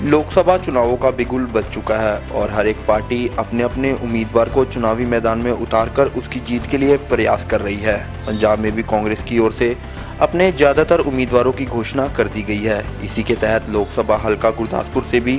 लोकसभा चुनावों का बिगुल बज चुका है और हर एक पार्टी अपने अपने उम्मीदवार को चुनावी मैदान में उतारकर उसकी जीत के लिए प्रयास कर रही है। पंजाब में भी कांग्रेस की ओर से अपने ज़्यादातर उम्मीदवारों की घोषणा कर दी गई है। इसी के तहत लोकसभा हलका गुरदासपुर से भी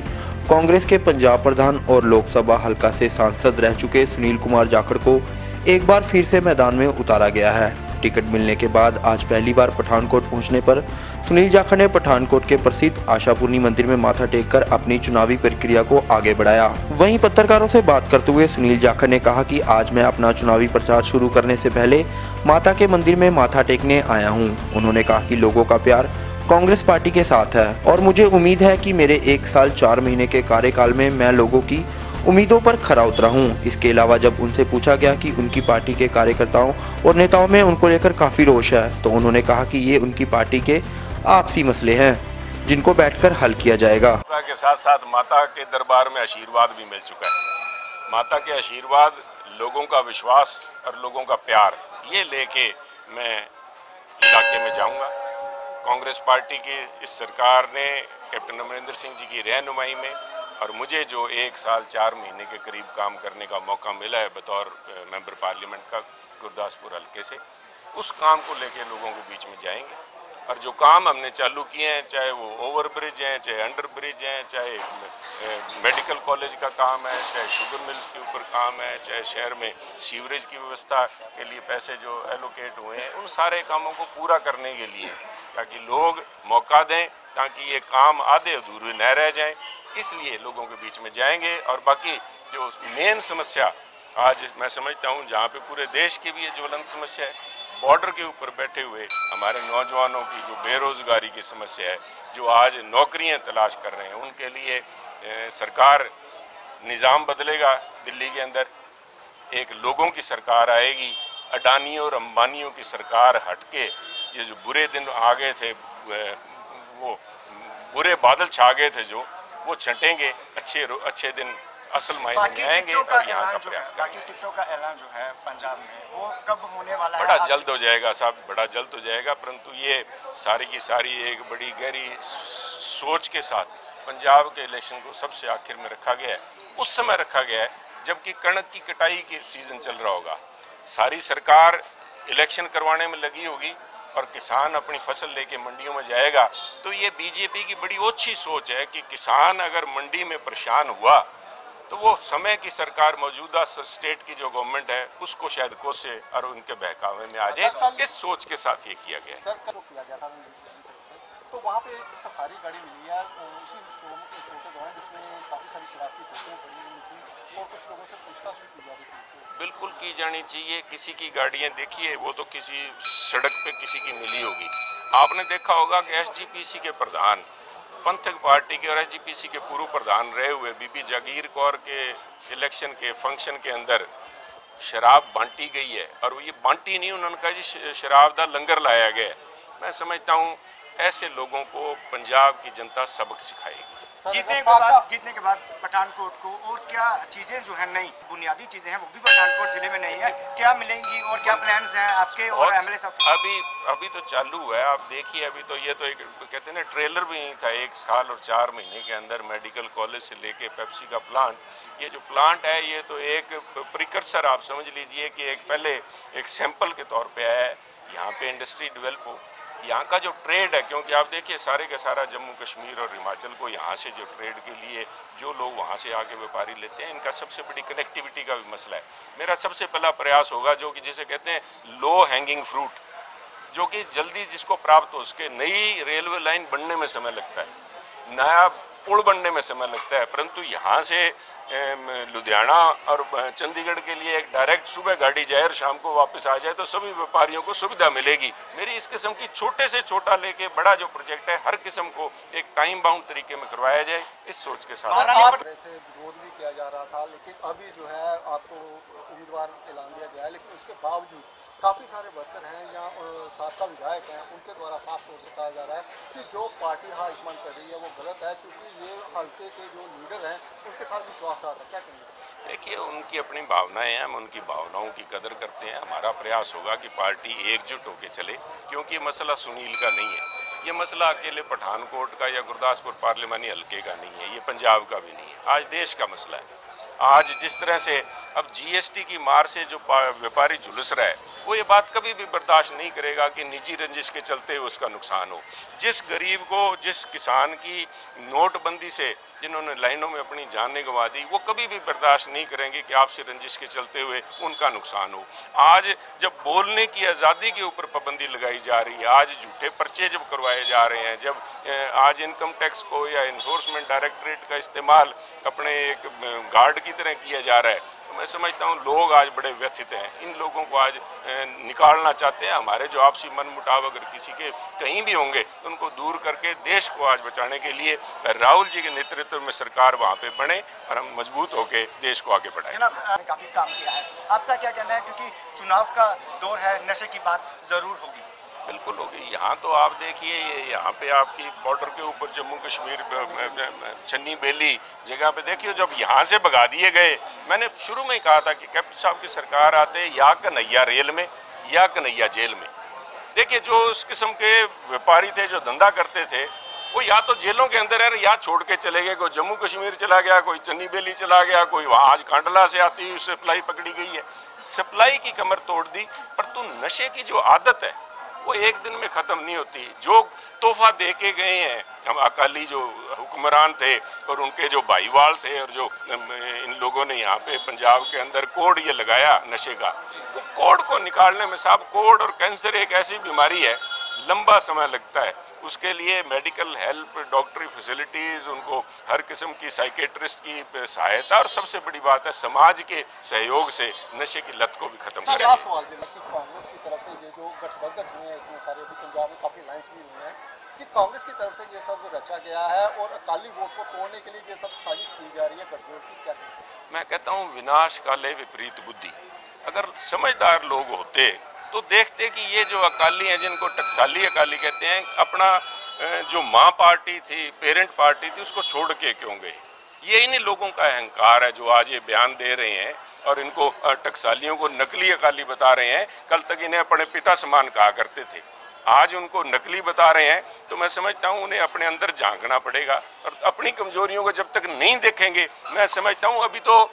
कांग्रेस के पंजाब प्रधान और लोकसभा हलका से सांसद रह चुके सुनील कुमार जाखड़ को एक बार फिर से मैदान में उतारा गया है। टिकट मिलने के बाद आज पहली बार पठानकोट पहुंचने पर सुनील जाखड़ ने पठानकोट के प्रसिद्ध आशापूर्णी मंदिर में माथा टेककर अपनी चुनावी प्रक्रिया को आगे बढ़ाया। वहीं पत्रकारों से बात करते हुए सुनील जाखड़ ने कहा कि आज मैं अपना चुनावी प्रचार शुरू करने से पहले माता के मंदिर में माथा टेकने आया हूं। उन्होंने कहा कि लोगों का प्यार कांग्रेस पार्टी के साथ है और मुझे उम्मीद है कि मेरे 1 साल 4 महीने के कार्यकाल में मैं लोगों की उम्मीदों पर खरा उतरा हूं। इसके अलावा जब उनसे पूछा गया कि उनकी पार्टी के कार्यकर्ताओं और नेताओं में उनको लेकर काफी रोष है, तो उन्होंने कहा कि ये उनकी पार्टी के आपसी मसले हैं जिनको बैठकर हल किया जाएगा। के साथ साथ माता के दरबार में आशीर्वाद भी मिल चुका है। माता के आशीर्वाद, लोगों का विश्वास और लोगों का प्यार, ये लेके मैं इलाके में जाऊंगा। कांग्रेस पार्टी की इस सरकार ने कैप्टन अमरिंदर सिंह जी की रहनुमाई में और मुझे जो 1 साल 4 महीने के करीब काम करने का मौका मिला है बतौर मेंबर पार्लियामेंट का गुरदासपुर हल्के से, उस काम को लेके लोगों के बीच में जाएंगे। और जो काम हमने चालू किए हैं, चाहे वो ओवर ब्रिज हैं, चाहे अंडर ब्रिज हैं, चाहे मेडिकल कॉलेज का काम है, चाहे शुगर मिल्स के ऊपर काम है, चाहे शहर में सीवरेज की व्यवस्था के लिए पैसे जो एलोकेट हुए हैं, उन सारे कामों को पूरा करने के लिए ताकि लोग मौका दें, ताकि ये काम आधे अधूरे न रह जाएं, इसलिए लोगों के बीच में जाएंगे। और बाकी जो मेन समस्या आज मैं समझता हूँ जहाँ पे पूरे देश की भी ये ज्वलंत समस्या है, बॉर्डर के ऊपर बैठे हुए हमारे नौजवानों की जो बेरोजगारी की समस्या है, जो आज नौकरियां तलाश कर रहे हैं, उनके लिए सरकार निज़ाम बदलेगा। दिल्ली के अंदर एक लोगों की सरकार आएगी, अडानियों और अंबानियों की सरकार हटके ये जो बुरे दिन आ गए थे, वो बुरे बादल छा गए थे, जो वो छटेंगे, अच्छे दिन असल मायने में आएंगे और यहाँ का प्रयास करेंगे। बाकी टिकटों का ऐलान जो है पंजाब में वो कब होने वाला है? बड़ा जल्द हो जाएगा साहब, बड़ा जल्द हो जाएगा, परंतु ये सारी की सारी एक बड़ी गहरी सोच के साथ पंजाब के इलेक्शन को सबसे आखिर में रखा गया है। उस समय रखा गया है जबकि कणक की कटाई के सीजन चल रहा होगा, सारी सरकार इलेक्शन करवाने में लगी होगी और किसान अपनी फसल लेके मंडियों में जाएगा। तो ये बीजेपी की बड़ी ओछी सोच है कि किसान अगर मंडी में परेशान हुआ तो वो समय की सरकार, मौजूदा स्टेट की जो गवर्नमेंट है, उसको शायद कोसे और उनके बहकावे में आ जाए। इस सोच के साथ ये किया गया है। तो वहाँ पे एक सफारी गाड़ी मिली है उसी शोरूम के दौरान, जिसमें काफ़ी सारी शराब की बोतलें पड़ी हुई थी और कुछ लोगों से पूछताछ भी की जा रही थी। बिल्कुल की जानी चाहिए। किसी की गाड़ियाँ देखिए, वो तो किसी सड़क पे किसी की मिली होगी। आपने देखा होगा कि एसजीपीसी के प्रधान, पंथक पार्टी के और एसजीपीसी के पूर्व प्रधान रहे हुए बीबी जागीर कौर के इलेक्शन के फंक्शन के अंदर शराब बांटी गई है और वो ये बांटी नहीं, उन्होंने कहा जी शराब का लंगर लाया गया है। मैं समझता हूँ ऐसे लोगों को पंजाब की जनता सबक सिखाएगी। जीतने के बाद पठानकोट को और क्या चीज़ें जो है नई बुनियादी चीज़ें हैं वो भी पठानकोट जिले में नहीं है, क्या मिलेंगी और क्या प्लान्स हैं आपके और एमएलए साहब? अभी तो चालू है। आप देखिए, अभी तो ये तो एक कहते हैं ना, ट्रेलर भी नहीं था। 1 साल और 4 महीने के अंदर मेडिकल कॉलेज से लेके पेप्सी का प्लांट, ये जो प्लांट है ये तो एक प्रिकर्सर आप समझ लीजिए कि एक पहले एक सैंपल के तौर पे आया है। यहाँ पे इंडस्ट्री डेवलप हो, यहाँ का जो ट्रेड है, क्योंकि आप देखिए सारे का सारा जम्मू कश्मीर और हिमाचल को यहाँ से जो ट्रेड के लिए जो लोग वहाँ से आके व्यापारी लेते हैं, इनका सबसे बड़ी कनेक्टिविटी का भी मसला है। मेरा सबसे पहला प्रयास होगा जो कि जिसे कहते हैं लो हैंगिंग फ्रूट, जो कि जल्दी जिसको प्राप्त हो सके। नई रेलवे लाइन बनने में समय लगता है, नया पुल बनने में समय लगता है, परंतु यहाँ से लुधियाना और चंडीगढ़ के लिए एक डायरेक्ट सुबह गाड़ी जाए और शाम को वापस आ जाए तो सभी व्यापारियों को सुविधा मिलेगी। मेरी इस किस्म की छोटे से छोटा लेके बड़ा जो प्रोजेक्ट है, हर किस्म को एक टाइम बाउंड तरीके में करवाया जाए, इस सोच के साथ। विरोध भी किया जा रहा था, लेकिन अभी जो है आपको उम्मीदवार ऐलान दिया गया है, लेकिन उसके बावजूद काफ़ी सारे वर्कर हैं या साबका विधायक हैं, उनके द्वारा साफ तौर से कहा जा रहा है कि जो पार्टी हाईकमान कर रही है वो गलत है, क्योंकि ये हल्के के जो लीडर हैं उनके साथ विश्वासघात है। क्या कहेंगे? देखिए, उनकी अपनी भावनाएं हैं, हम उनकी भावनाओं की कदर करते हैं। हमारा प्रयास होगा कि पार्टी एकजुट होकर चले, क्योंकि मसला सुनील का नहीं है, ये मसला अकेले पठानकोट का या गुरदासपुर पार्लिमानी हल्के का नहीं है, ये पंजाब का भी नहीं है, आज देश का मसला है। आज जिस तरह से अब जीएसटी की मार से जो व्यापारी झुलस रहा है, वो ये बात कभी भी बर्दाश्त नहीं करेगा कि निजी रंजिश के चलते हुए उसका नुकसान हो। जिस गरीब को, जिस किसान की नोटबंदी से जिन्होंने लाइनों में अपनी जानें गंवा दी, वो कभी भी बर्दाश्त नहीं करेंगे कि आपसी रंजिश के चलते हुए उनका नुकसान हो। आज जब बोलने की आज़ादी के ऊपर पाबंदी लगाई जा रही है, आज झूठे पर्चे जब करवाए जा रहे हैं, जब आज इनकम टैक्स को या इन्फोर्समेंट डायरेक्टरेट का इस्तेमाल अपने एक गार्ड की तरह किया जा रहा है, तो मैं समझता हूँ लोग आज बड़े व्यथित हैं। इन लोगों को आज निकालना चाहते हैं। हमारे जो आपसी मन मुटाव अगर किसी के कहीं भी होंगे, उनको दूर करके देश को आज बचाने के लिए राहुल जी के नेतृत्व में सरकार वहाँ पे बने और हम मजबूत होकर देश को आगे बढ़ाएं। जनाब, काफ़ी काम किया है, आपका क्या कहना है? क्योंकि चुनाव का दौर है, नशे की बात ज़रूर होगी। बिल्कुल होगी। यहाँ तो आप देखिए, यहाँ पे आपकी बॉर्डर के ऊपर जम्मू कश्मीर छन्नी बेली जगह पे देखिए, जब यहाँ से भगा दिए गए, मैंने शुरू में ही कहा था कि कैप्टन साहब की सरकार आते या कन्हैया रेल में या कन्हैया जेल में। देखिए, जो उस किस्म के व्यापारी थे जो धंधा करते थे, वो या तो जेलों के अंदर है या छोड़ के चले गए। कोई जम्मू कश्मीर चला गया, कोई चन्नी बेली चला गया, कोई वहाँ आज कांडला से आती हुई सप्लाई पकड़ी गई है। सप्लाई की कमर तोड़ दी, पर तो नशे की जो आदत है वो एक दिन में ख़त्म नहीं होती। जो तोहफा दे के गए हैं हम अकाली जो हुक्मरान थे और उनके जो भाईवाल थे, और जो इन लोगों ने यहाँ पे पंजाब के अंदर कोड ये लगाया नशे का, वो कोड को निकालने में साहब, कोड और कैंसर एक ऐसी बीमारी है, लंबा समय लगता है। उसके लिए मेडिकल हेल्प, डॉक्टरी फैसिलिटीज़, उनको हर किस्म की साइकेट्रिस्ट की सहायता, और सबसे बड़ी बात है समाज के सहयोग से नशे की लत को भी खत्म करें। कांग्रेस की तरफ से ये जो गठबंधन हुए हैं इतने सारे, अभी पंजाब में काफ़ी लाइन्स भी हुए हैं, कि कांग्रेस की तरफ से ये सब रचा गया है और अकाली वोट को तोड़ने के लिए ये सब साजिश की जा रही है गठजोड़ की, क्या? मैं कहता हूँ विनाश काले विपरीत बुद्धि। अगर समझदार लोग होते तो देखते कि ये जो अकाली हैं, जिनको टकसाली अकाली कहते हैं, अपना जो माँ पार्टी थी, पेरेंट पार्टी थी, उसको छोड़ के क्यों गए। ये इन्हीं लोगों का अहंकार है जो आज ये बयान दे रहे हैं और इनको टकसालियों को नकली अकाली बता रहे हैं। कल तक इन्हें अपने पिता समान कहा करते थे, आज उनको नकली बता रहे हैं। तो मैं समझता हूँ उन्हें अपने अंदर झांकना पड़ेगा और अपनी कमजोरियों को जब तक नहीं देखेंगे, मैं समझता हूँ अभी तो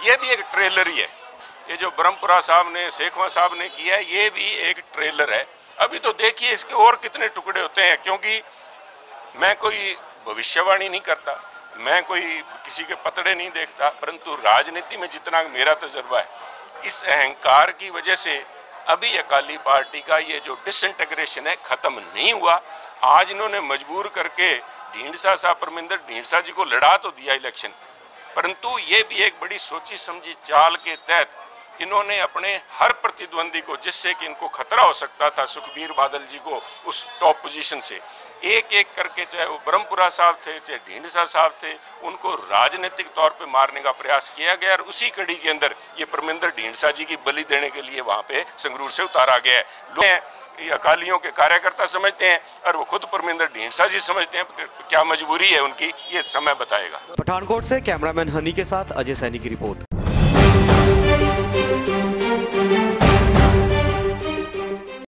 ये भी एक ट्रेलर ही है। ये जो ब्रह्मपुरा साहब ने, शेखवा साहब ने किया है, ये भी एक ट्रेलर है। अभी तो देखिए इसके और कितने टुकड़े होते हैं, क्योंकि मैं कोई भविष्यवाणी नहीं करता, मैं कोई किसी के पतड़े नहीं देखता, परंतु राजनीति में जितना मेरा तजुर्बा है, इस अहंकार की वजह से अभी अकाली पार्टी का ये जो डिसइंटीग्रेशन है ख़त्म नहीं हुआ। आज इन्होंने मजबूर करके ढींढसा साहब, परमिंदर ढींढसा जी को लड़ा तो दिया इलेक्शन, परंतु ये भी एक बड़ी सोची समझी चाल के तहत इन्होंने अपने हर प्रतिद्वंदी को, जिससे कि इनको खतरा हो सकता था सुखबीर बादल जी को उस टॉप पोजीशन से, एक एक करके, चाहे वो ब्रह्मपुरा साहब थे, चाहे ढींढसा साहब थे, उनको राजनीतिक तौर पे मारने का प्रयास किया गया। और उसी कड़ी के अंदर ये परमिंदर ढींढसा जी की बलि देने के लिए वहाँ पे संगरूर से उतारा गया है। लोग ये अकालियों के कार्यकर्ता समझते हैं और वो खुद परमिंदर ढींढसा जी समझते हैं। क्या मजबूरी है उनकी, ये समय बताएगा। पठानकोट से कैमरामैन हनी के साथ अजय सैनी की रिपोर्ट।